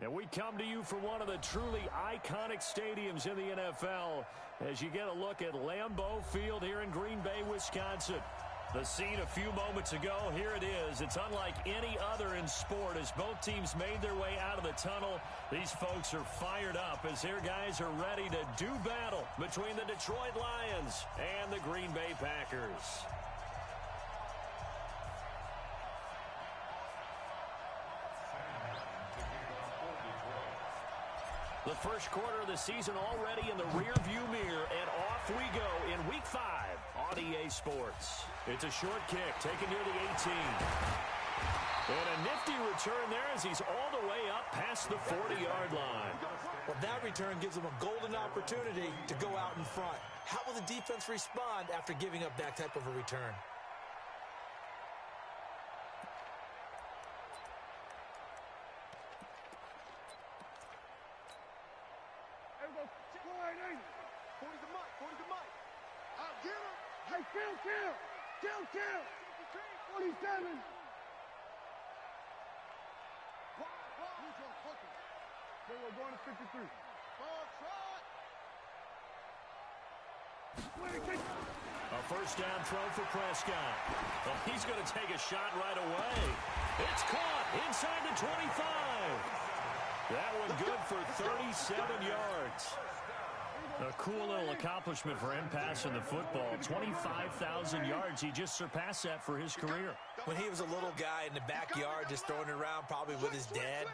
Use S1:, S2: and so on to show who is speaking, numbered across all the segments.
S1: And we come to you from one of the truly iconic stadiums in the NFL as you get a look at Lambeau Field here in Green Bay, Wisconsin. The scene a few moments ago, here it is. It's unlike any other in sport as both teams made their way out of the tunnel. These folks are fired up as their guys are ready to do battle between the Detroit Lions and the Green Bay Packers. The first quarter of the season already in the rearview mirror, and off we go in Week 5 on EA Sports. It's a short kick taken near the 18. And a nifty return there as he's all the way up past the 40-yard line.
S2: Well, that return gives him a golden opportunity to go out in front. How will the defense respond after giving up that type of a return?
S3: Kill! 47! They were going to 53.
S1: A first down throw for Prescott. Well, he's going to take a shot right away. It's caught inside the 25. That one good for 37 yards. A cool little accomplishment for him passing the football. 25,000 yards. He just surpassed that for his career.
S2: When he was a little guy in the backyard just throwing it around probably with his dad,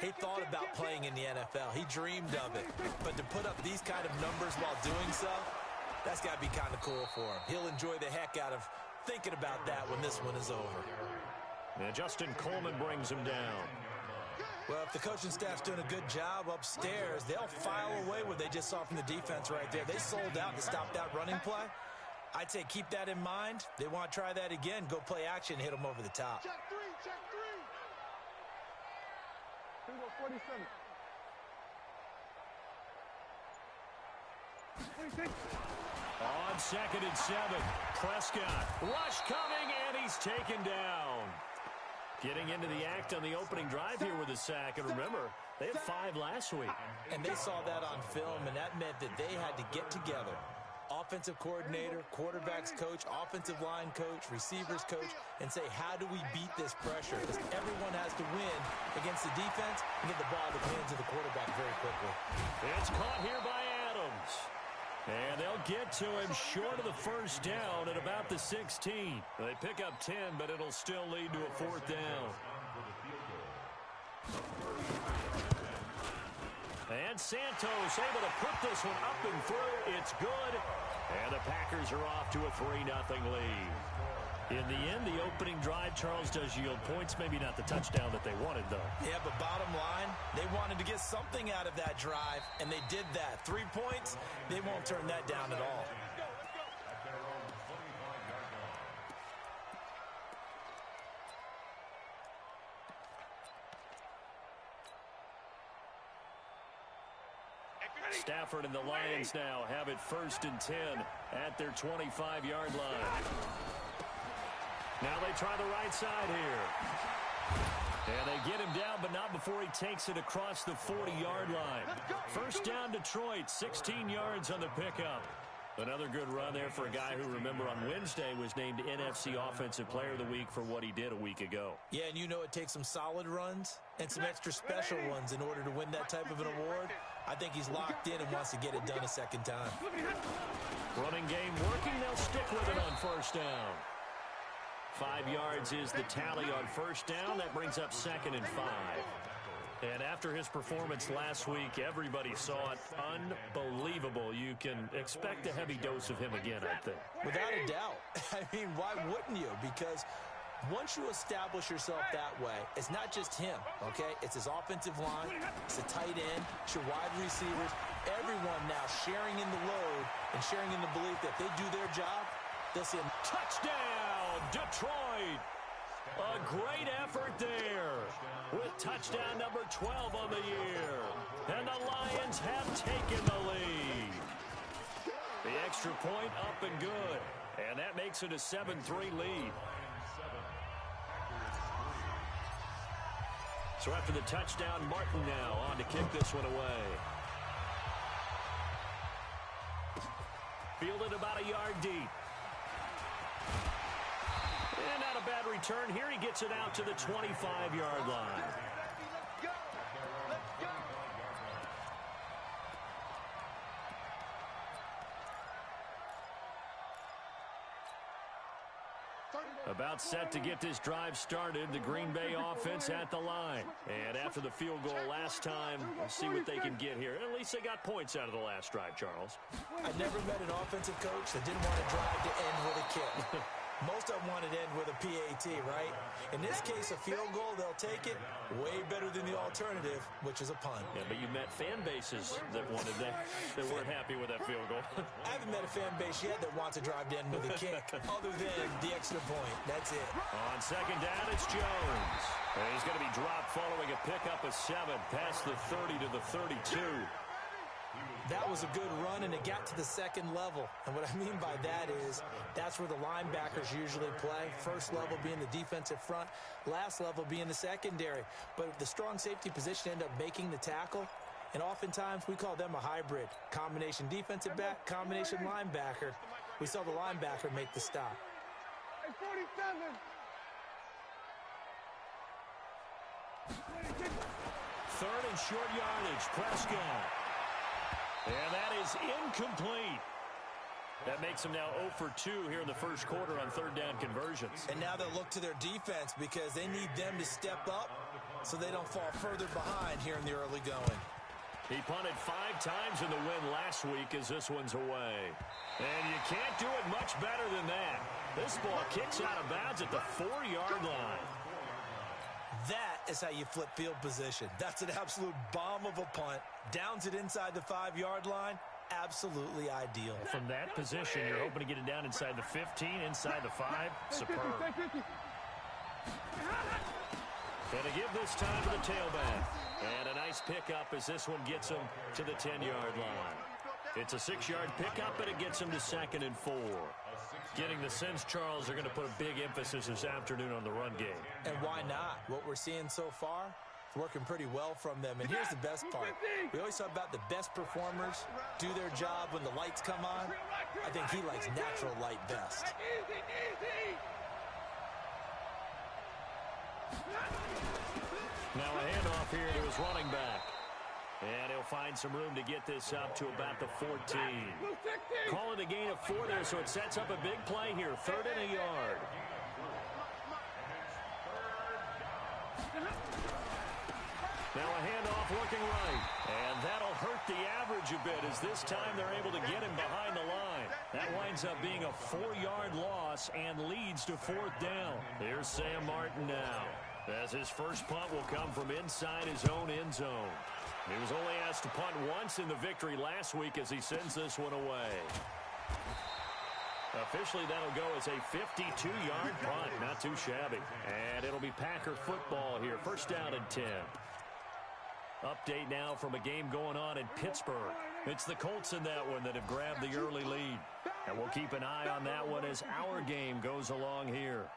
S2: he thought about playing in the NFL. He dreamed of it. But to put up these kind of numbers while doing so, that's got to be kind of cool for him. He'll enjoy the heck out of thinking about that when this one is over.
S1: And Justin Coleman brings him down.
S2: Well, if the coaching staff's doing a good job upstairs, they'll file away what they just saw from the defense right there. They sold out to stop that running play. I'd say keep that in mind. They want to try that again. Go play action, hit them over the top.
S3: Check three. 47. 26.
S1: On 2nd and 7, Prescott. Rush coming, and he's taken down. Getting into the act on the opening drive here with a sack. And remember, they had 5 last week.
S2: And they saw that on film, and that meant that they had to get together. Offensive coordinator, quarterbacks coach, offensive line coach, receivers coach, and say, how do we beat this pressure? Because everyone has to win against the defense and get the ball to the hands of the quarterback very quickly.
S1: It's caught here by Adams. And they'll get to him short of the first down at about the 16. They pick up 10, but it'll still lead to a 4th down. And Santos able to put this one up and through. It's good. And the Packers are off to a 3-0 lead. In the end, the opening drive, Charles, does yield points. Maybe not the touchdown that they wanted, though.
S2: Yeah, but bottom line, they wanted to get something out of that drive, and they did that. 3 points, they won't turn that down at all.
S1: Stafford and the Lions now have it 1st and 10 at their 25-yard line. Now they try the right side here. And they get him down, but not before he takes it across the 40-yard line. First down, Detroit, 16 yards on the pickup. Another good run there for a guy who, remember, on Wednesday was named NFC Offensive Player of the Week for what he did a week ago. Yeah, and you know it takes some solid runs and some extra special ones in order to win that type of an award. I think he's locked in and wants to get it done a second time. Running game working. They'll stick with it on first down. 5 yards is the tally on first down. That brings up 2nd and 5. And after his performance last week, everybody saw it. Unbelievable. You can expect a heavy dose of him again, I think. Without a doubt. I mean, why wouldn't you? Because once you establish yourself that way, it's not just him, okay? It's his offensive line, it's the tight end, it's your wide receivers, everyone now sharing in the load and sharing in the belief that if they do their job, they'll see a touchdown, Detroit. A great effort there with touchdown number 12 on the year. And the Lions have taken the lead. The extra point up and good. And that makes it a 7-3 lead. So after the touchdown, Martin now on to kick this one away. Fielded about a yard deep. And not a bad return here. He gets it out to the 25-yard line. About set to get this drive started, the Green Bay offense at the line. And after the field goal last time, we'll see what they can get here. At least they got points out of the last drive, Charles.
S2: I never met an offensive coach that didn't want to drive to end with a kick. Most of them wanted to end with a PAT, right? In this case, a field goal, they'll take it. Way better than the alternative, which is a punt.
S1: Yeah, but you met fan bases that wanted that, that weren't happy with that field goal.
S2: I haven't met a fan base yet that wants to drive to end with a kick, other than the extra point. That's it.
S1: On second down, it's Jones. And he's going to be dropped following a pickup of 7 past the 30 to the 32.
S2: That was a good run, and it got to the second level. And what I mean by that is that's where the linebackers usually play. First level being the defensive front, last level being the secondary. But the strong safety position ended up making the tackle, and oftentimes we call them a hybrid. Combination defensive back, combination linebacker. We saw the linebacker make the stop.
S3: 47.
S1: Third and short yardage, Prescott. And that is incomplete. That makes them now 0 for 2 here in the first quarter on third down conversions.
S2: And now they'll look to their defense because they need them to step up so they don't fall further behind here in the early going.
S1: He punted 5 times in the win last week as this one's away. And you can't do it much better than that. This ball kicks out of bounds at the 4-yard line.
S2: That is how you flip field position. That's an absolute bomb of a punt. Downs it inside the 5-yard line. Absolutely ideal.
S1: From that position, you're hoping to get it down inside the 15, inside the 5. Superb. And to give this time to the tailback. And a nice pickup as this one gets him to the 10-yard line. It's a 6-yard pickup, and it gets him to 2nd and 4. Getting the sense, Charles, they're going to put a big emphasis this afternoon on the run game.
S2: And why not? What we're seeing so far is working pretty well from them. And here's the best part. We always talk about the best performers do their job when the lights come on. I think he likes natural light best.
S1: Now a handoff here to his running back. And he'll find some room to get this up to about the 14. Calling a gain of 4 there, so it sets up a big play here. 3rd and a yard. Now a handoff looking right. And that'll hurt the average a bit as this time they're able to get him behind the line. That winds up being a 4-yard loss and leads to 4th down. Here's Sam Martin now, as his first punt will come from inside his own end zone. He was only asked to punt once in the victory last week as he sends this one away. Officially, that'll go as a 52-yard punt. Not too shabby. And it'll be Packer football here. First down and 10. Update now from a game going on in Pittsburgh. It's the Colts in that one that have grabbed the early lead. And we'll keep an eye on that one as our game goes along here.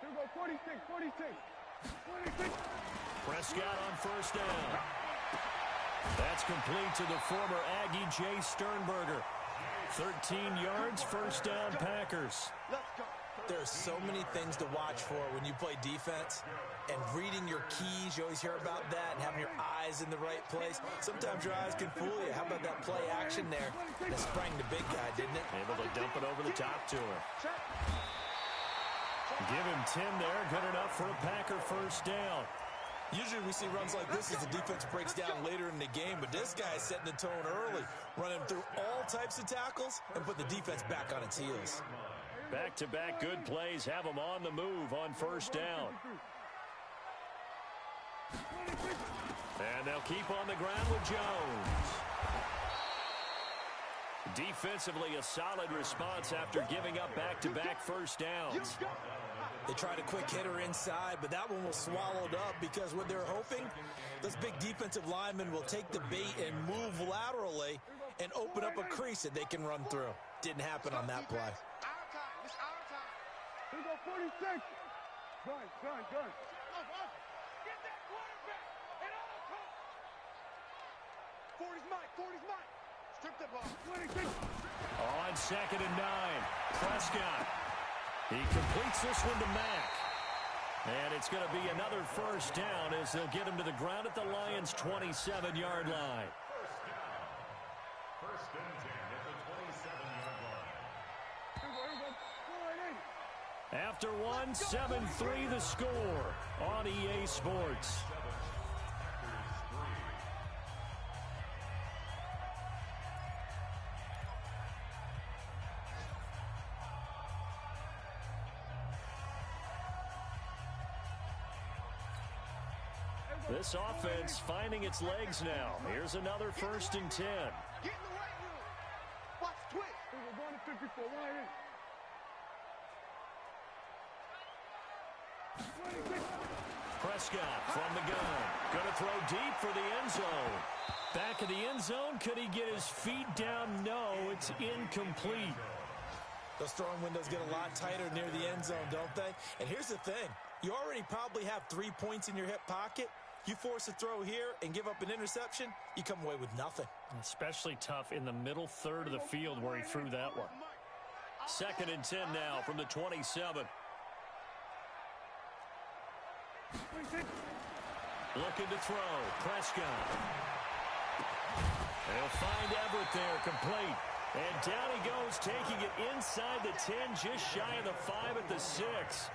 S3: Here we go, 46.
S1: Prescott on first down. That's complete to the former Aggie Jay Sternberger. 13 yards, first down, Packers.
S2: There's so many things to watch for when you play defense. And reading your keys, you always hear about that, and having your eyes in the right place. Sometimes your eyes can fool you. How about that play action there? That sprang the big guy, didn't it?
S1: Able to dump it over the top to him. Give him 10 there. Good enough for a Packer first down.
S2: Usually we see runs like this as the defense breaks down later in the game, but this guy is setting the tone early, running through all types of tackles and put the defense back on its heels.
S1: Back-to-back good plays have them on the move on first down. And they'll keep on the ground with Jones. Defensively, a solid response after giving up back-to-back first downs.
S2: They tried a quick hitter inside, but that one was swallowed up because what they're hoping, those big defensive linemen will take the bait and move laterally and open up a crease that they can run through. Didn't happen on that play.
S3: Here we go, 46. Done. 40's mine. 40's mine. Strip the ball.
S1: On 2nd and 9, Prescott. He completes this one to Mack. And it's going to be another first down as they'll get him to the ground at the Lions' 27-yard line.
S4: First and 10 at the 27-yard line.
S1: After one, 7-3 the score on EA Sports. This offense finding its legs now. Here's another 1st and 10.
S3: Get in the right room. Watch twist. We're going to 54.
S1: Prescott from the gun. Going to throw deep for the end zone. Back of the end zone. Could he get his feet down? No, it's incomplete.
S2: Those throwing windows get a lot tighter near the end zone, don't they? And here's the thing. You already probably have 3 points in your hip pocket. You force a throw here and give up an interception, you come away with nothing.
S1: Especially tough in the middle third of the field where he threw that one. 2nd and 10 now from the 27. Looking to throw. Prescott. They'll find Everett there, complete. And down he goes, taking it inside the 10, just shy of the 5 at the 6.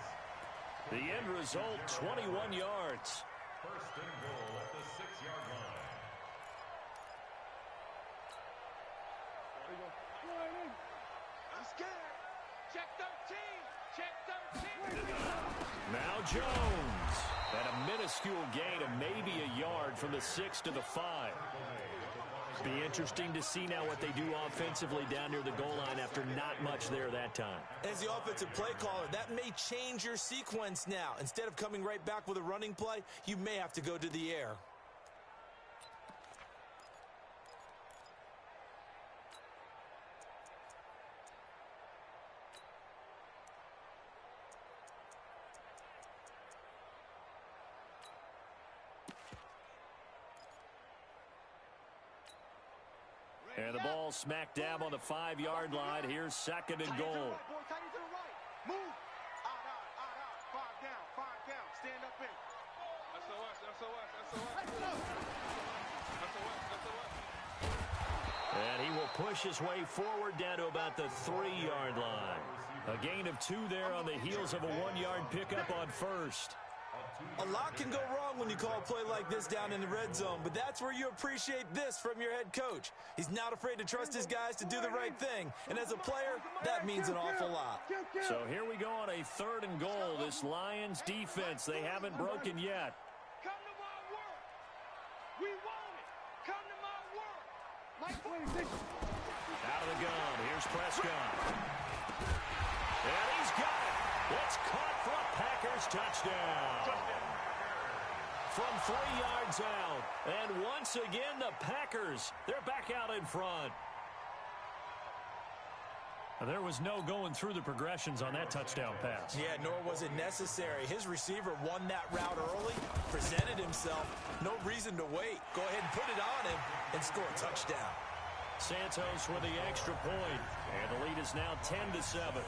S1: The end result, 21 yards.
S4: First and goal at the 6-yard line.
S3: I'm scared. Check 13. Check 13.
S1: Now Jones. And a minuscule gain of maybe a yard from the 6 to the 5. Be interesting to see now what they do offensively down near the goal line after not much there that time.
S2: As the offensive play caller, that may change your sequence now. Instead of coming right back with a running play, you may have to go to the air.
S1: And the ball smack dab on the 5-yard line. Here's 2nd and goal.
S3: Move. Out. 5 down. Stand up in. SOS.
S1: And he will push his way forward down to about the 3-yard line. A gain of 2 there on the heels of a 1-yard pickup on 1st.
S2: A lot can go wrong when you call a play like this down in the red zone, but that's where you appreciate this from your head coach. He's not afraid to trust his guys to do the right thing, and as a player, that means an awful lot.
S1: So here we go on a 3rd and goal. This Lions defense, they haven't broken yet.
S3: Come to my work. We want it. Come to my work.
S1: Out of the gun. Here's Prescott. And he's got it. It's caught for a Packers touchdown. From 3 yards out. And once again, the Packers, they're back out in front. There was no going through the progressions on that touchdown pass.
S2: Yeah, nor was it necessary. His receiver won that route early, presented himself. No reason to wait. Go ahead and put it on him and score a touchdown.
S1: Santos with the extra point. And the lead is now 10-7.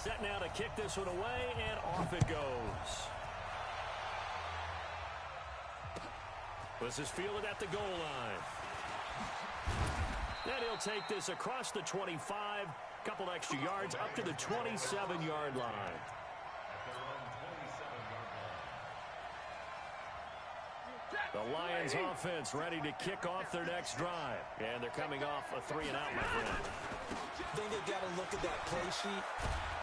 S1: Set now to kick this one away, and off it goes. This is fielded at the goal line. Then he'll take this across the 25, couple extra yards up to the 27-yard line. The Lions offense ready to kick off their next drive. And they're coming off a 3-and-out, my friend.
S2: I think they've got to look at that play sheet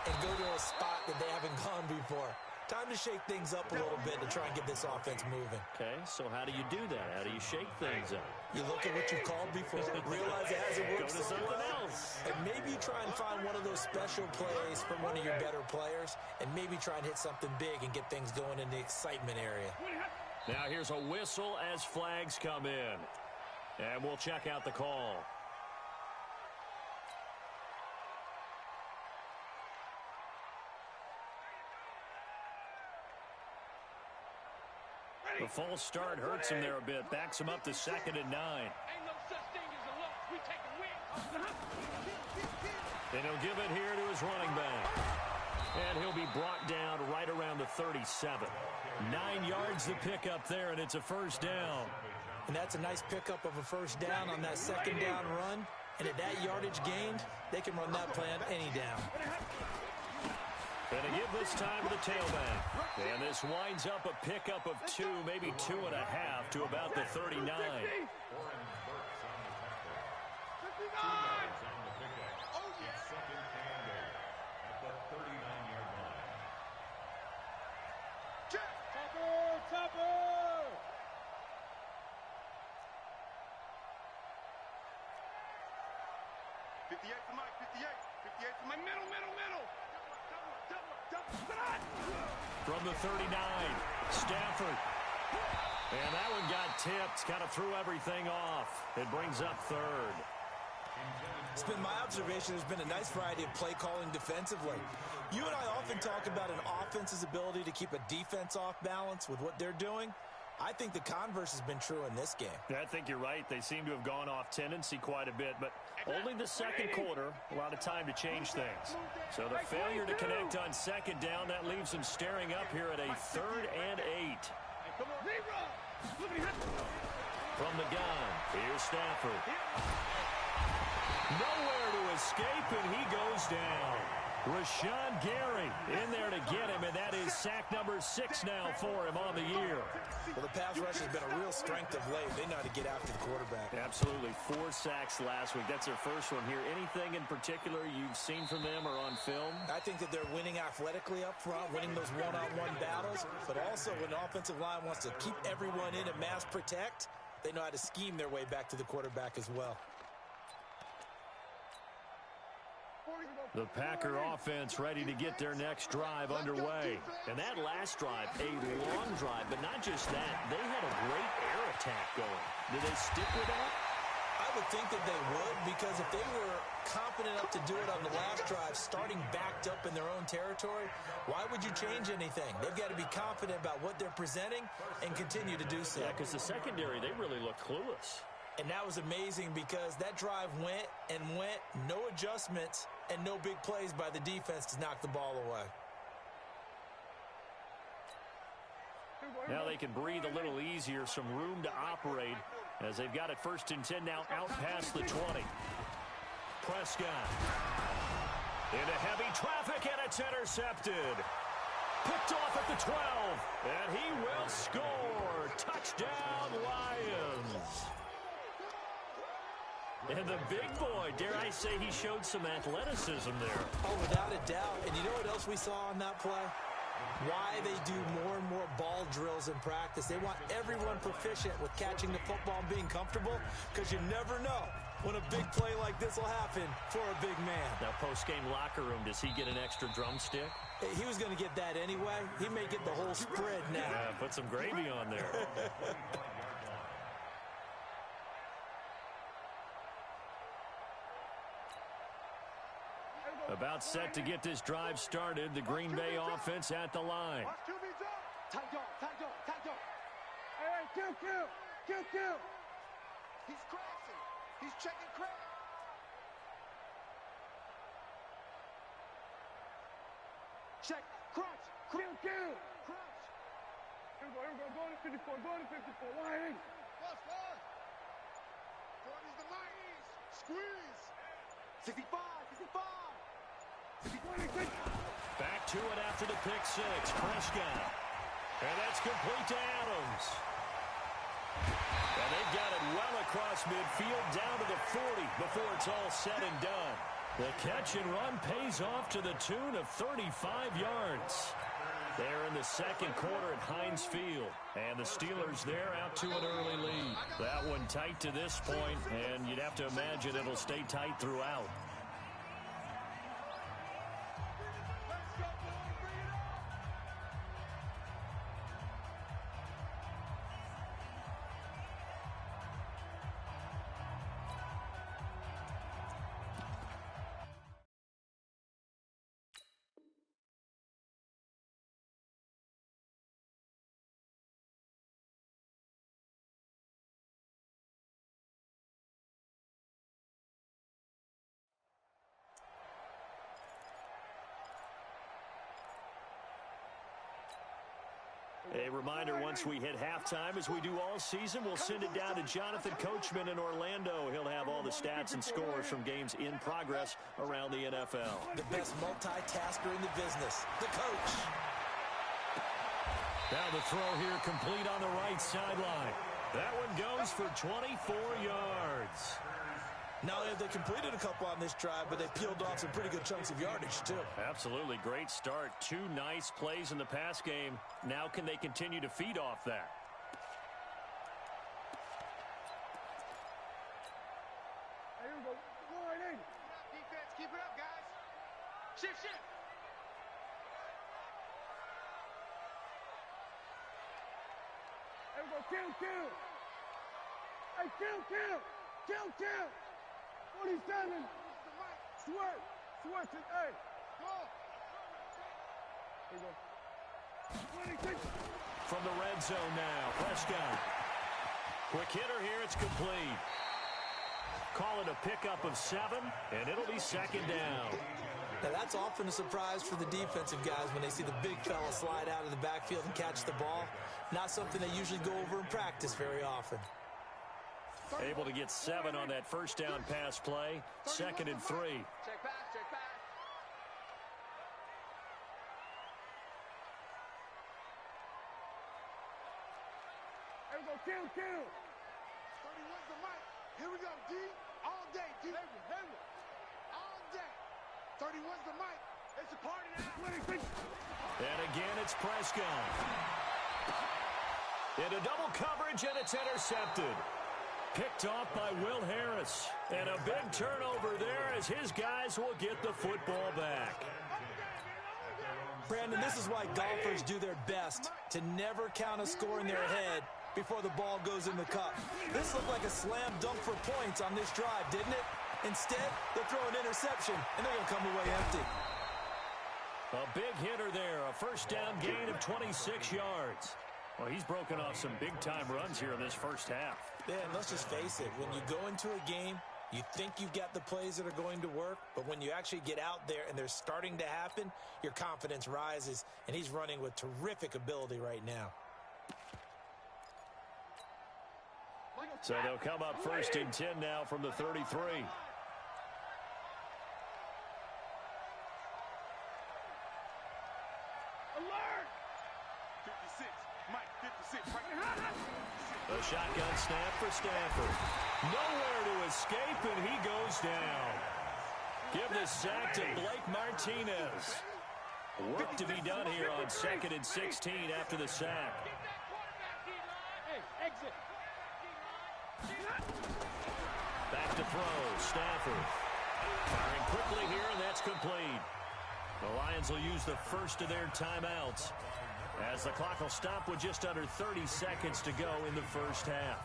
S2: and go to a spot that they haven't gone before. Time to shake things up a little bit to try and get this offense moving.
S1: Okay, so how do you do that? How do you shake things up?
S2: You look at what you've called before, realize it hasn't worked
S1: Go to
S2: so
S1: something
S2: well,
S1: else.
S2: and maybe you try and find one of those special plays from one of your better players, and maybe try and hit something big and get things going in the excitement area.
S1: Now here's a whistle as flags come in. And we'll check out the call. The false start hurts him there a bit. Backs him up to 2nd and 9.
S3: Ain't no such thing as a loss. We take a win.
S1: And he'll give it here to his running back. And he'll be brought down right around the 37. 9 yards to pick up there, and it's a first down.
S2: And that's a nice pickup of a first down on that second down run. And at that yardage gained, they can run that play on any down.
S1: And to give this time to the tailback. And this winds up a pickup of 2, maybe 2.5 to about the 39.
S3: Topper! 58 for Mike, 58. 58 for Mike. Middle.
S1: From the 39, Stafford. And that one got tipped. Kind of threw everything off. It brings up 3rd.
S2: It's been my observation there's been a nice variety of play calling defensively. You and I often talk about an offense's ability to keep a defense off balance with what they're doing. I think the converse has been true in this game.
S1: Yeah, I think you're right. They seem to have gone off tendency quite a bit, but only the second quarter, a lot of time to change things. So the failure to connect on 2nd down, that leaves them staring up here at a 3rd and 8. From the gun, here's Stafford. Nowhere to escape, and he goes down. Rashawn Gary in there to get him, and that is sack number 6 now for him on the year.
S2: Well, the pass rush has been a real strength of late. They know how to get after the quarterback.
S1: Absolutely. 4 sacks last week. That's their first one here. Anything in particular you've seen from them or on film?
S2: I think that they're winning athletically up front, winning those one-on-one battles, but also when the offensive line wants to keep everyone in and mass protect, they know how to scheme their way back to the quarterback as well.
S1: The Packer offense ready to get their next drive underway. And that last drive, a long drive, but not just that. They had a great air attack going. Did they stick with that?
S2: I would think that they would, because if they were confident enough to do it on the last drive, starting backed up in their own territory, why would you change anything? They've got to be confident about what they're presenting and continue to do so.
S1: Yeah, because the secondary, they really look clueless.
S2: And that was amazing because that drive went, no adjustments, and no big plays by the defense to knock the ball away.
S1: Now they can breathe a little easier, some room to operate as they've got it 1st and 10 now out past the 20. Prescott into heavy traffic, and it's intercepted. Picked off at the 12, and he will score. Touchdown, Lions. And the big boy, dare I say, he showed some athleticism there.
S2: Oh, without a doubt. And you know what else we saw on that play? Why they do more and more ball drills in practice. They want everyone proficient with catching the football and being comfortable, because you never know when a big play like this will happen for a big man.
S1: Now, post-game locker room, does he get an extra drumstick?
S2: He was going to get that anyway. He may get the whole spread now.
S1: Yeah, put some gravy on there. About set to get this drive started. The Green Bay offense at the line.
S3: Tight dog. Hey, kill. He's crashing. He's checking crash. Check. Crunch. Kill. Crunch. Here we go. Go to 54. Wide. Fast. 40's the line. Squeeze. 65.
S1: Back to it after the pick 6. Prescott. And that's complete to Adams. And they've got it well across midfield down to the 40 before it's all said and done. The catch and run pays off to the tune of 35 yards. They're in the second quarter at Heinz Field. And the Steelers there out to an early lead. That one tight to this point, and you'd have to imagine it'll stay tight throughout. A reminder, once we hit halftime, as we do all season, we'll send it down to Jonathan Coachman in Orlando. He'll have all the stats and scores from games in progress around the NFL.
S2: The best multitasker in the business, the coach.
S1: Now the throw here complete on the right sideline. That one goes for 24 yards.
S2: Now they completed a couple on this drive, but they peeled off some pretty good chunks of yardage, too.
S1: Absolutely great start. 2 nice plays in the pass game. Now can they continue to feed off that?
S3: Hey, here we go. Go right in. Defense, keep it up, guys. Shift, shift. Here we go. Kill. Hey, kill. 27. Sweat. Hey. Go. Here we go. 26.
S1: From the red zone now, Prescott. Quick hitter here, it's complete. Call it a pickup of 7, and it'll be second down.
S2: Now, that's often a surprise for the defensive guys when they see the big fella slide out of the backfield and catch the ball. Not something they usually go over in practice very often.
S1: Able to get 7 on that first down pass play. 2nd and 3.
S3: Check pass. Here we go, kill. 31's the mic. Here we go, D. All day, D. Hayward. All day. 31's the mic. It's a party now. 26.
S1: And again, it's Prescott. Into double coverage, and it's intercepted. Picked off by Will Harris. And a big turnover there as his guys will get the football back.
S2: Brandon, this is why golfers do their best to never count a score in their head before the ball goes in the cup. This looked like a slam dunk for points on this drive, didn't it? Instead, they'll throw an interception, and they're going to come away empty.
S1: A big hitter there, a first down gain of 26 yards. Well, he's broken off some big-time runs here in this first half.
S2: Yeah, and let's just face it, when you go into a game, you think you've got the plays that are going to work, but when you actually get out there and they're starting to happen, your confidence rises, and he's running with terrific ability right now.
S1: So they'll come up 1st and 10 now from the 33.
S3: Alert! 56. Mike, 56.
S1: A shotgun snap for Stafford. Nowhere to escape, and he goes down. Give the sack to Blake Martinez. Work to be done here on 2nd and 16 after the sack.
S3: Hey, exit.
S1: Back to throw, Stafford. Firing quickly here, and that's complete. The Lions will use the first of their timeouts, as the clock will stop with just under 30 seconds to go in the first half.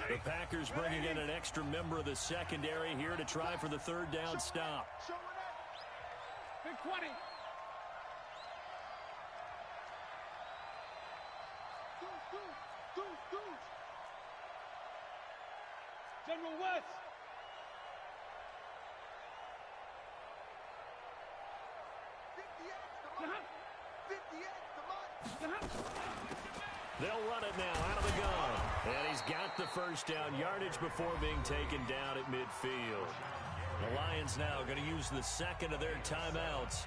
S1: The Packers bringing in an extra member of the secondary here to try for the 3rd down stop.
S3: Big 20. Deuce. General West.
S1: They'll run it now out of the gun. And he's got the first down yardage before being taken down at midfield. The Lions now going to use the 2nd of their timeouts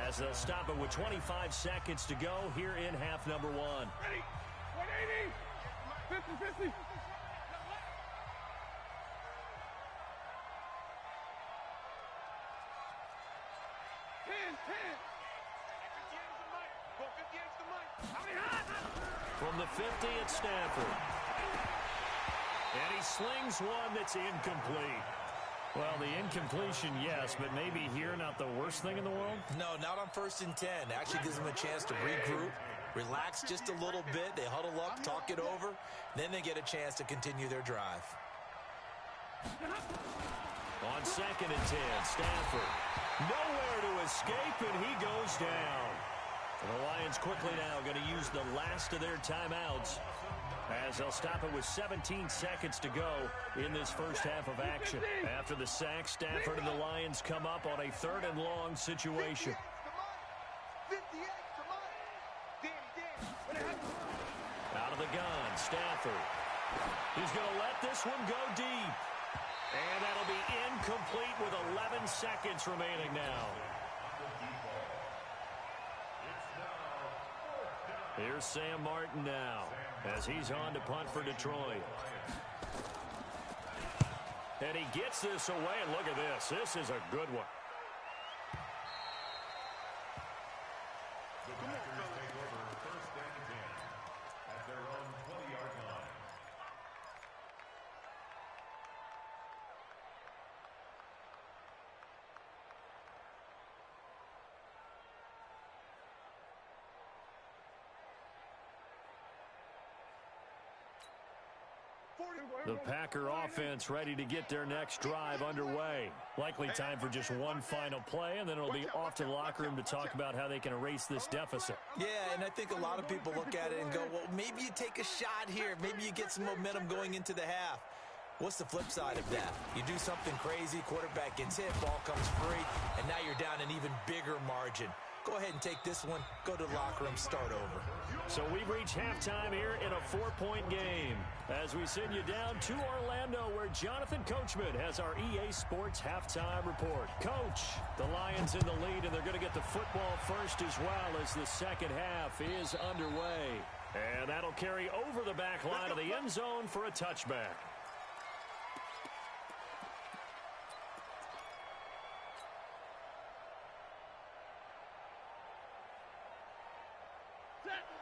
S1: as they'll stop it with 25 seconds to go here in half number 1.
S3: Ready. 180. 50. 10.
S1: From the 50, it's Stafford. And he slings one that's incomplete. Well, the incompletion, yes, but maybe here not the worst thing in the world?
S2: No, not on 1st and 10. Actually gives them a chance to regroup, relax just a little bit. They huddle up, talk it over. Then they get a chance to continue their drive.
S1: On 2nd and 10, Stafford. Nowhere to escape, and he goes down. The Lions quickly now going to use the last of their timeouts as they'll stop it with 17 seconds to go in this first half of action. After the sack, Stafford and the Lions come up on a 3rd and long situation. Out of the gun, Stafford. He's going to let this one go deep. And that'll be incomplete with 11 seconds remaining now. Here's Sam Martin now as he's on to punt for Detroit. And he gets this away, and look at this. This is a good one.
S4: The Packers take over 1st and 10 at their own 20-yard line.
S1: The Packer offense ready to get their next drive underway. Likely time for just one final play, and then it'll be off to the locker room to talk about how they can erase this deficit.
S2: Yeah, and I think a lot of people look at it and go, well, maybe you take a shot here. Maybe you get some momentum going into the half. What's the flip side of that? You do something crazy, quarterback gets hit, ball comes free, and now you're down an even bigger margin. Go ahead and take this one, go to the locker room, start over.
S1: So we've reached halftime here in a 4-point game as we send you down to Orlando where Jonathan Coachman has our EA Sports halftime report. Coach, the Lions in the lead, and they're going to get the football first as well as the second half is underway. And that'll carry over the back line of the end zone for a touchback.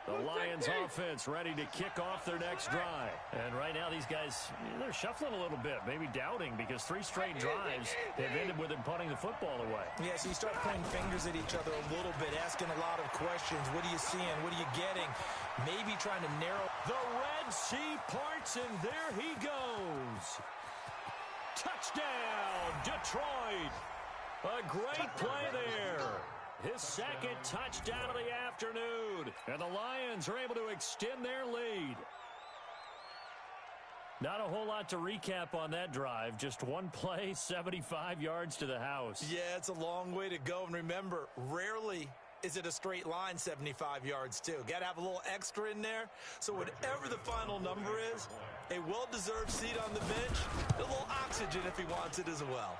S1: The Lions offense ready to kick off their next drive. And right now these guys, they're shuffling a little bit, maybe doubting because 3 straight drives have ended with them punting the football away.
S2: Yeah, so you start pointing fingers at each other a little bit, asking a lot of questions. What are you seeing? What are you getting? Maybe trying to narrow.
S1: The Red Sea parts, and there he goes. Touchdown, Detroit. A great play there. His second touchdown of the afternoon. And the Lions are able to extend their lead. Not a whole lot to recap on that drive. Just one play, 75 yards to the house.
S2: Yeah, it's a long way to go. And remember, rarely is it a straight line 75 yards, too. Got to have a little extra in there. So whatever the final number is, a well-deserved seat on the bench, a little oxygen if he wants it as well.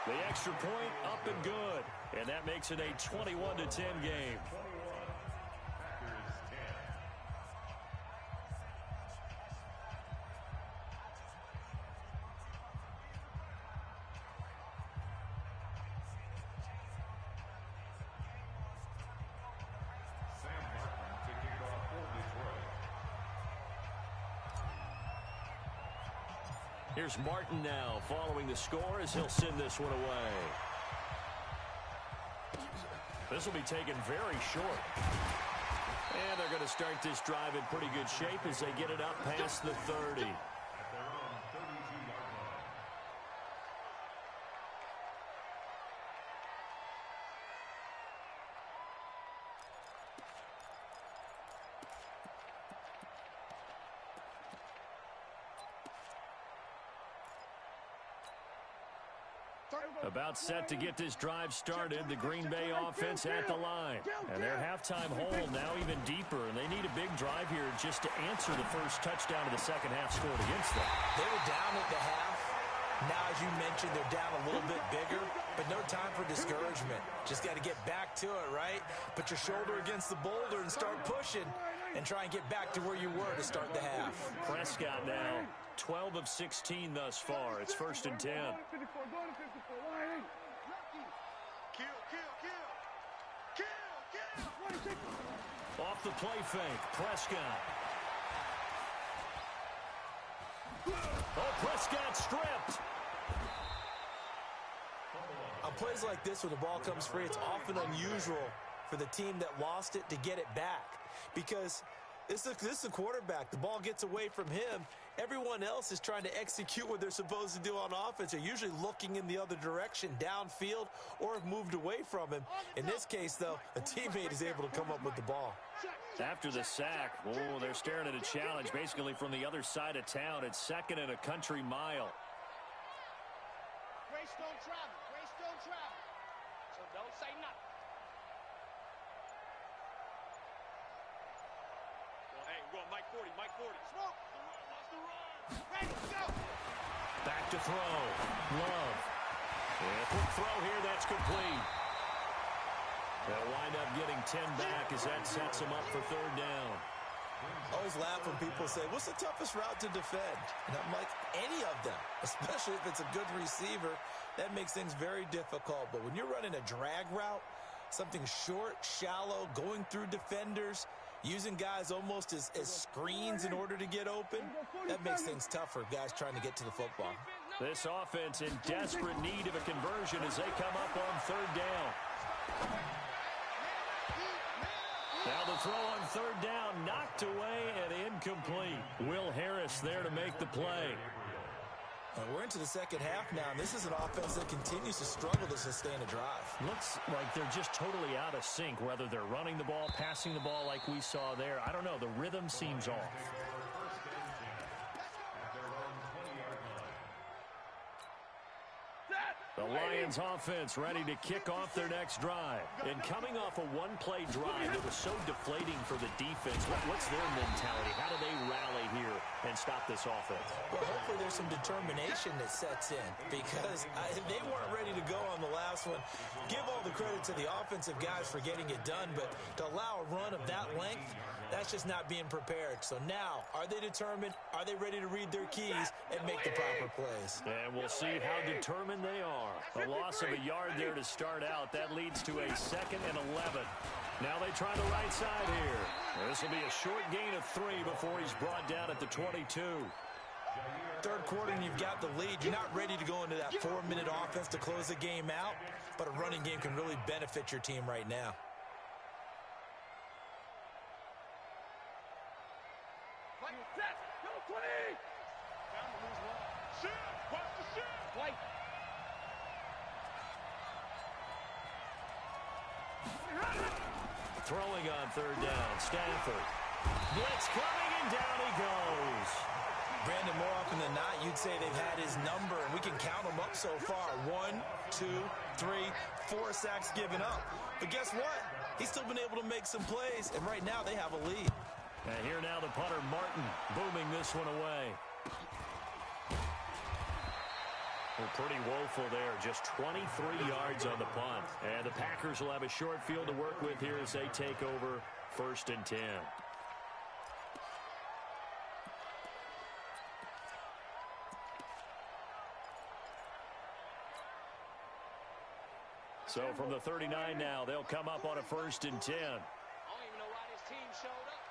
S1: The extra point up and good. And that makes it a 21-10 game.
S4: Sam Martin to kick off for Detroit.
S1: Here's Martin now following the score as he'll send this one away. This will be taken very short. And they're going to start this drive in pretty good shape as they get it up past the 30.
S4: At their own 32-yard line.
S1: About set to get this drive started, the Green Bay offense at the line. And their halftime hole now even deeper, and they need a big drive here just to answer the first touchdown of the second half scored against them.
S2: They were down at the half. Now, as you mentioned, they're down a little bit bigger, but no time for discouragement. Just got to get back to it, right? Put your shoulder against the boulder and start pushing and try and get back to where you were to start the half.
S1: Prescott now, 12 of 16 thus far. It's 1st and 10. Off the play fake, Prescott. Oh, Prescott stripped.
S2: On plays like this where the ball comes free, it's often unusual for the team that lost it to get it back because This is a quarterback. The ball gets away from him. Everyone else is trying to execute what they're supposed to do on offense. They're usually looking in the other direction, downfield, or have moved away from him. In this case, though, a teammate is able to come up with the ball.
S1: After the sack, they're staring at a challenge basically from the other side of town. It's second and a country mile.
S3: Grace don't travel. Grace don't travel. So don't say nothing. Hey, we're going Mike 40, Mike 40. Smoke. Watch the run. Ready, go.
S1: Back to throw. Love. And a quick throw here. That's complete. They'll wind up getting 10 back as that sets them up for third down.
S2: I always laugh when people say, what's the toughest route to defend? And I'm like, any of them, especially if it's a good receiver. That makes things very difficult. But when you're running a drag route, something short, shallow, going through defenders, using guys almost as screens in order to get open, that makes things tough for guys trying to get to the football.
S1: This offense in desperate need of a conversion as they come up on third down. Now the throw on third down, knocked away and incomplete. Will Harris there to make the play.
S2: We're into the second half now, and this is an offense that continues to struggle to sustain a drive.
S1: Looks like they're just totally out of sync, whether they're running the ball, passing the ball like we saw there. I don't know. The rhythm seems off. The Lions offense ready to kick off their next drive. And coming off a one-play drive that was so deflating for the defense, what's their mentality? How do they rally here and stop this offense?
S2: Well, hopefully there's some determination that sets in because they weren't ready to go on the last one. Give all the credit to the offensive guys for getting it done, but to allow a run of that length, that's just not being prepared. So now, are they determined? Are they ready to read their keys and make the proper plays?
S1: And we'll see how determined they are. A loss of a yard there to start out. That leads to a 2nd and 11. Now they try the right side here. This will be a short gain of 3 before he's brought down at the 22.
S2: Third quarter and you've got the lead. You're not ready to go into that 4-minute offense to close the game out, but a running game can really benefit your team right now.
S1: Throwing on third down, Stafford. Blitz coming, and down he goes.
S2: Brandon, more often than not, you'd say they've had his number, and we can count them up so far. 1, 2, 3, 4 sacks given up. But guess what? He's still been able to make some plays, and right now they have a lead.
S1: And here now the punter, Martin, booming this one away. Well, pretty woeful there, just 23 yards on the punt. And the Packers will have a short field to work with here as they take over 1st and 10. So from the 39 now, they'll come up on a 1st and 10.
S3: I don't even know why this team showed up.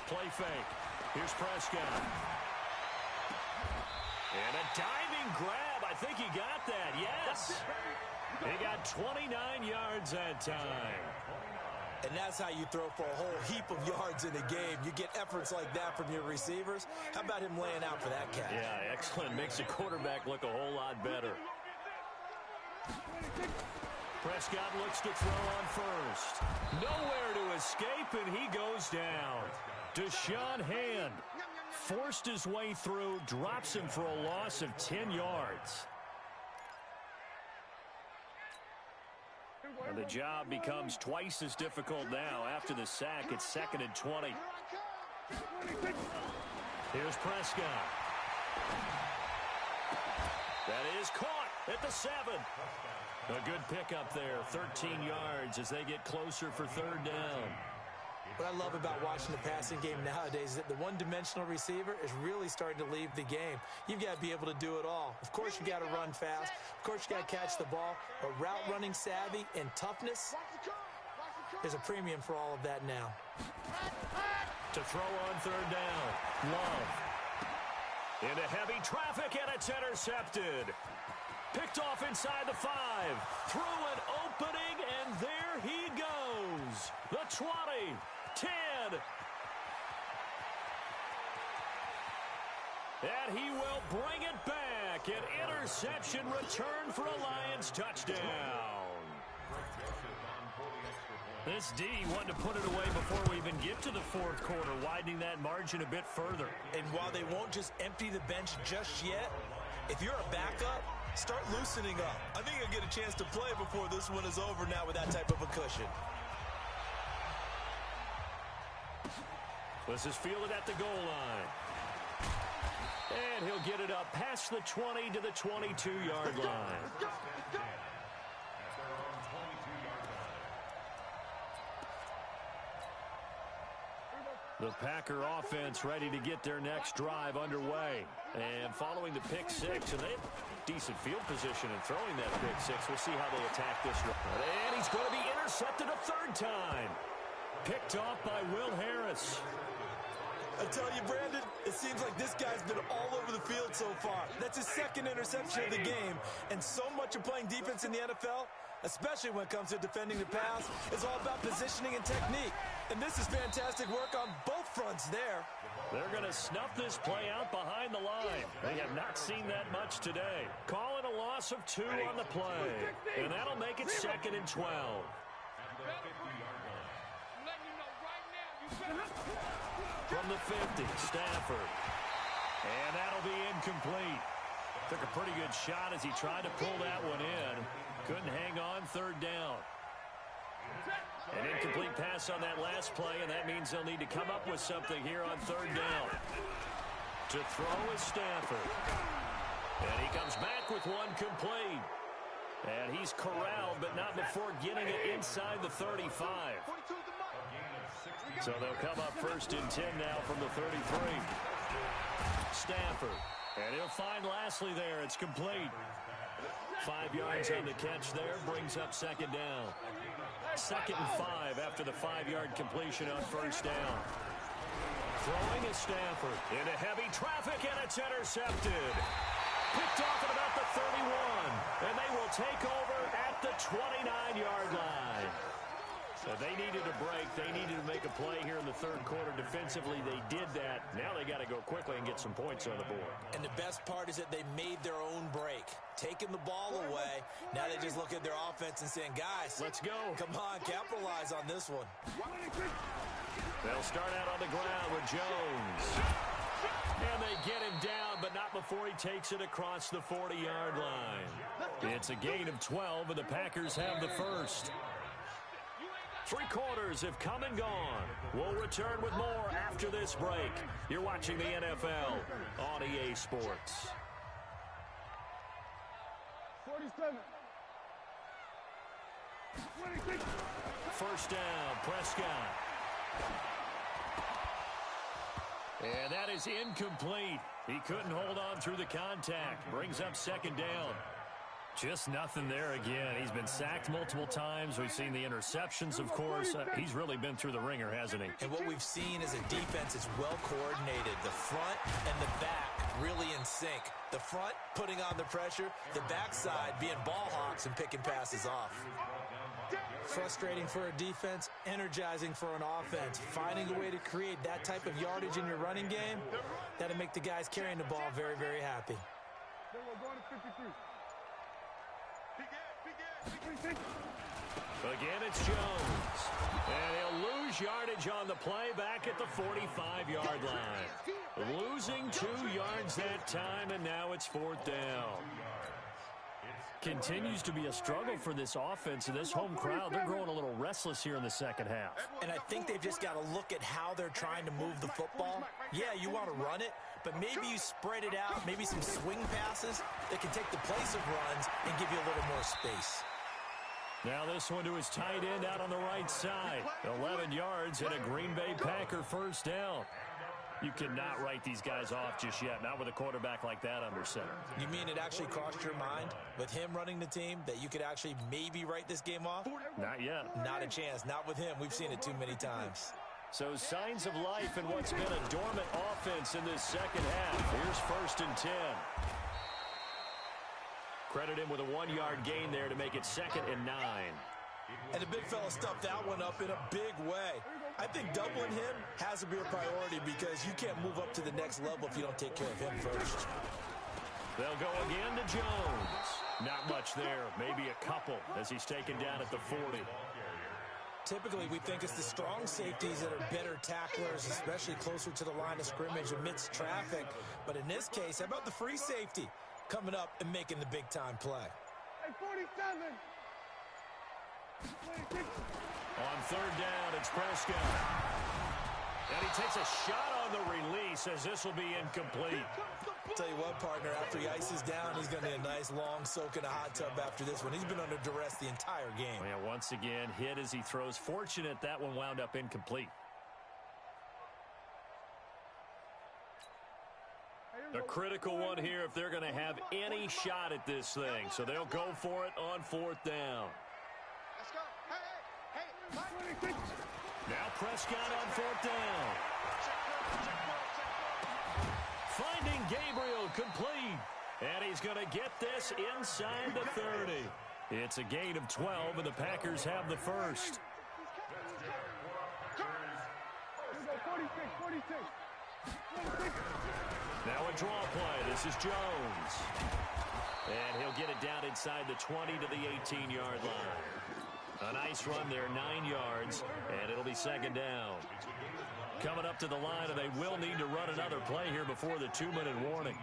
S1: Play fake. Here's Prescott. And a diving grab. I think he got that. Yes. He got 29 yards that time.
S2: And that's how you throw for a whole heap of yards in a game. You get efforts like that from your receivers. How about him laying out for that catch?
S1: Yeah, excellent. Makes the quarterback look a whole lot better. Prescott looks to throw on first. Nowhere to escape, and he goes down. Deshaun Hand forced his way through, drops him for a loss of 10 yards. And the job becomes twice as difficult now. After the sack, it's 2nd and 20. Here's Prescott. That is caught at the 7. A good pickup there, 13 yards as they get closer for third down.
S2: What I love about watching the passing game nowadays is that the one-dimensional receiver is really starting to leave the game. You've got to be able to do it all. Of course, you got to run fast. Of course, you got to catch the ball. But route running savvy and toughness, there's a premium for all of that now.
S1: To throw on third down, Love. Into heavy traffic, and it's intercepted. Picked off inside the 5. Through an opening, and there he goes. The 20, 10, again. And he will bring it back. An interception return for a Lions touchdown. This D wanted to put it away before we even get to the fourth quarter, widening that margin a bit further.
S2: And while they won't just empty the bench just yet, if you're a backup, start loosening up. I think you'll get a chance to play before this one is over now with that type of a cushion.
S1: This is fielded at the goal line. And he'll get it up past the 20 to the 22-yard line. The Packer offense ready to get their next drive underway. And following the pick six, and they have decent field position in throwing that pick six. We'll see how they attack this one. And he's going to be intercepted a third time. Picked off by Will Harris.
S2: I tell you, Brandon, it seems like this guy's been all over the field so far. That's his second interception of the game. And so much of playing defense in the NFL, especially when it comes to defending the pass, is all about positioning and technique. And this is fantastic work on both fronts there.
S1: They're going to snuff this play out behind the line. They have not seen that much today. Calling a loss of 2 on the play. And that'll make it 2nd and 12. From the 50, Stafford. And that'll be incomplete. Took a pretty good shot as he tried to pull that one in. Couldn't hang on, third down. An incomplete pass on that last play, and that means they'll need to come up with something here on third down. To throw is Stafford. And he comes back with one complete. And he's corralled, but not before getting it inside the 35. So they'll come up 1st and 10 now from the 33. Stafford. And he'll find Lashley there. It's complete. 5 yards on the catch there. Brings up 2nd down. 2nd and 5 after the 5-yard completion on 1st down. Throwing is Stafford into heavy traffic, and it's intercepted. Picked off at about the 31. And they will take over at the 29-yard line. So they needed a break. They needed to make a play here in the third quarter. Defensively, they did that. Now they got to go quickly and get some points on the board.
S2: And the best part is that they made their own break. Taking the ball away. Now they just look at their offense and saying, guys,
S1: let's go.
S2: Come on, capitalize on this one.
S1: They'll start out on the ground with Jones. And they get him down, but not before he takes it across the 40-yard line. It's a gain of 12, and the Packers have the first. 3 quarters have come and gone. We'll return with more after this break. You're watching the NFL on EA Sports.
S3: 47. 26.
S1: First down, Prescott. And that is incomplete. He couldn't hold on through the contact. Brings up 2nd down. Just nothing there again. He's been sacked multiple times. We've seen the interceptions, of course. He's really been through the ringer, hasn't he?
S2: And what we've seen is a defense is well coordinated. The front and the back really in sync. The front putting on the pressure. The backside being ball hawks and picking passes off. Frustrating for a defense, energizing for an offense. Finding a way to create that type of yardage in your running game, that'll make the guys carrying the ball very, very happy.
S1: Again, it's Jones. And he'll lose yardage on the play back at the 45-yard line. Losing 2 yards that time, and now it's 4th down. Continues to be a struggle for this offense and this home crowd. They're growing a little restless here in the second half.
S2: And I think they've just got to look at how they're trying to move the football. Yeah, you want to run it, but maybe you spread it out, maybe some swing passes that can take the place of runs and give you a little more space.
S1: Now this one to his tight end out on the right side. 11 yards and a Green Bay Packer first down. You cannot write these guys off just yet, not with a quarterback like that under center.
S2: You mean it actually crossed your mind with him running the team that you could actually maybe write this game off?
S1: Not yet.
S2: Not a chance. Not with him. We've seen it too many times.
S1: So signs of life in what's been a dormant offense in this second half. Here's 1st and 10. Credit him with a 1-yard gain there to make it 2nd and 9.
S2: And the big fella stuffed that one up in a big way. I think doubling him has to be a priority because you can't move up to the next level if you don't take care of him first.
S1: They'll go again to Jones. Not much there, maybe a couple as he's taken down at the 40.
S2: Typically, we think it's the strong safeties that are better tacklers, especially closer to the line of scrimmage amidst traffic. But in this case, how about the free safety coming up and making the big-time play?
S3: Hey, 47.
S1: On third down, it's Prescott. And he takes a shot on the release as this will be incomplete.
S2: Tell you what, partner, after he ices down, he's going to need a nice long soak in a hot tub after this one. He's been under duress the entire game.
S1: Well, once again, hit as he throws. Fortunate that one wound up incomplete. A critical one here if they're going to have any shot at this thing. So they'll go for it on fourth down.
S3: Let's go. Hey.
S1: Now Prescott on fourth down. Finding Gabriel complete. And he's going to get this inside the 30. It's a gain of 12, and the Packers have the first.
S3: 46.
S1: Now a draw play. This is Jones. And he'll get it down inside the 20 to the 18-yard line. A nice run there, 9 yards, and it'll be second down. Coming up to the line, and they will need to run another play here before the 2-minute warning.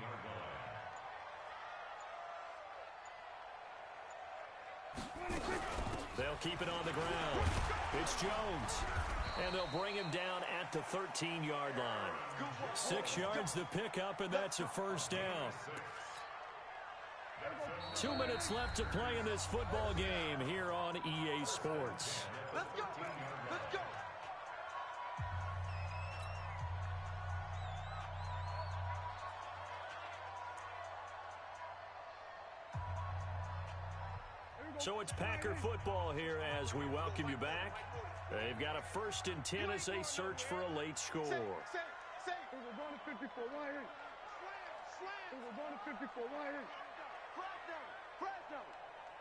S1: They'll keep it on the ground. It's Jones. And they'll bring him down at the 13-yard line. 6 yards to pick up, and that's a first down. 2 minutes left to play in this football game here on EA Sports.
S3: Let's go.
S1: So it's Packer football here as we welcome you back. They've got a 1st and 10 as they search for a late score.
S3: We're going to 54 right here. We're going to 54 right here. Press down.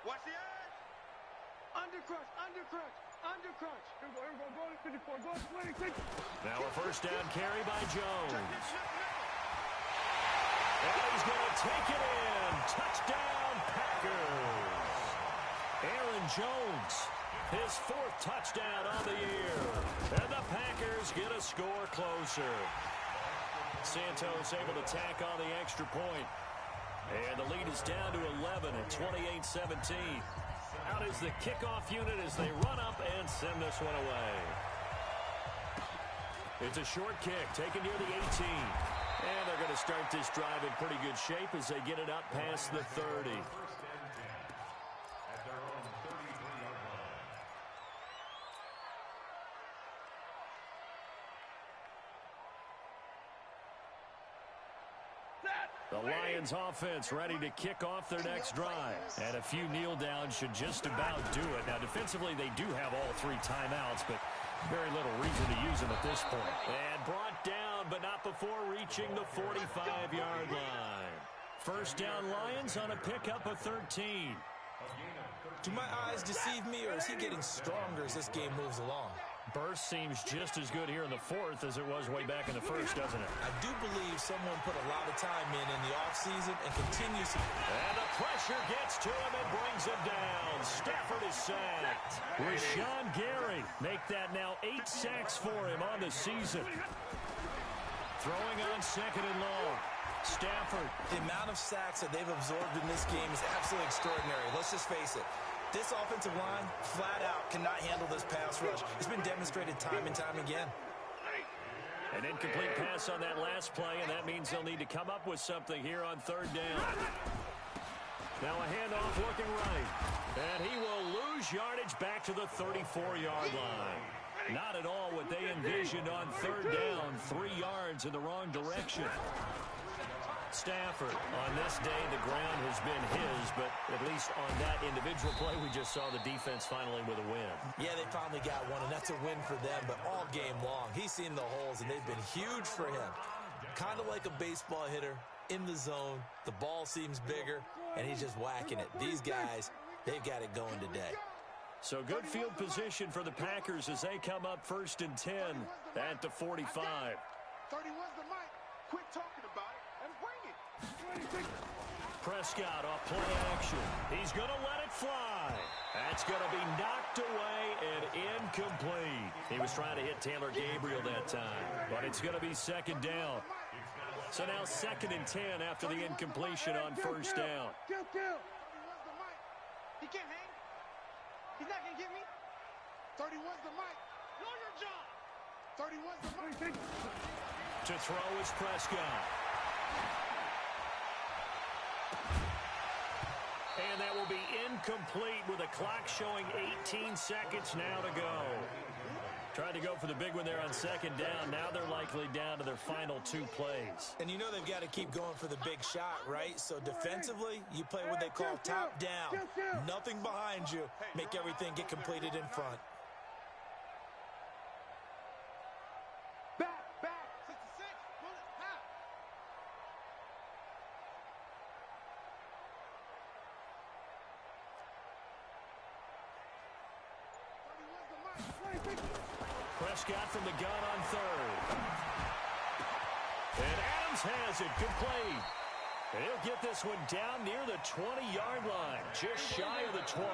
S3: Watch the edge. Under crunch. Here we go. Go to 54. Go to 26.
S1: Now a first down carry by Jones. And he's going to take it in. Touchdown, Packers. Aaron Jones, his 4th touchdown on the year. And the Packers get a score closer. Santos able to tack on the extra point. And the lead is down to 11 at 28-17. Out is the kickoff unit as they run up and send this one away. It's a short kick taken near the 18. And they're going to start this drive in pretty good shape as they get it up past the 30. The Lions offense ready to kick off their next drive. And a few kneel downs should just about do it. Now, defensively, they do have all 3 timeouts, but very little reason to use them at this point. And brought down, but not before reaching the 45-yard line. First down, Lions on a pickup of 13.
S2: Do my eyes deceive me, or is he getting stronger as this game moves along?
S1: Burst seems just as good here in the 4th as it was way back in the 1st, doesn't it?
S2: I do believe someone put a lot of time in the offseason and continues to...
S1: And the pressure gets to him and brings him down. Stafford is sacked. Rashawn Gary make that now 8 sacks for him on the season. Throwing on 2nd and long. Stafford.
S2: The amount of sacks that they've absorbed in this game is absolutely extraordinary. Let's just face it. This offensive line, flat out, cannot handle this pass rush. It's been demonstrated time and time again.
S1: An incomplete pass on that last play, and that means they'll need to come up with something here on 3rd down. Now a handoff looking right. And he will lose yardage back to the 34-yard line. Not at all what they envisioned on 3rd down. 3 yards in the wrong direction. Stafford, on this day, the ground has been his, but at least on that individual play, we just saw the defense finally with a win.
S2: Yeah, they finally got one, and that's a win for them, but all game long, he's seen the holes, and they've been huge for him. Kind of like a baseball hitter, in the zone, the ball seems bigger, and he's just whacking it. These guys, they've got it going today.
S1: So good field position for the Packers as they come up 1st and 10 at the 45.
S3: 31's the mic. Quit talking about it and bring it.
S1: Prescott off play action. He's going to let it fly. That's going to be knocked away and incomplete. He was trying to hit Taylor Gabriel that time, but it's going to be 2nd down. So now 2nd and 10 after the incompletion on 1st down.
S3: 31's the mic. He can't hang. He's not going to get me. 31's the mic. Know your job. 31's the mic.
S1: To throw is Prescott. And that will be incomplete with a clock showing 18 seconds now to go. Tried to go for the big one there on 2nd down. Now they're likely down to their final 2 plays.
S2: And you know they've got to keep going for the big shot, right? So defensively, you play what they call top down. Nothing behind you. Make everything get completed in front.
S3: Back. 66. Pull it. Half.
S1: Prescott from the gun on 3rd. And Adams has it. Good play. And he'll get this one down near the 20-yard line, just shy of the 20.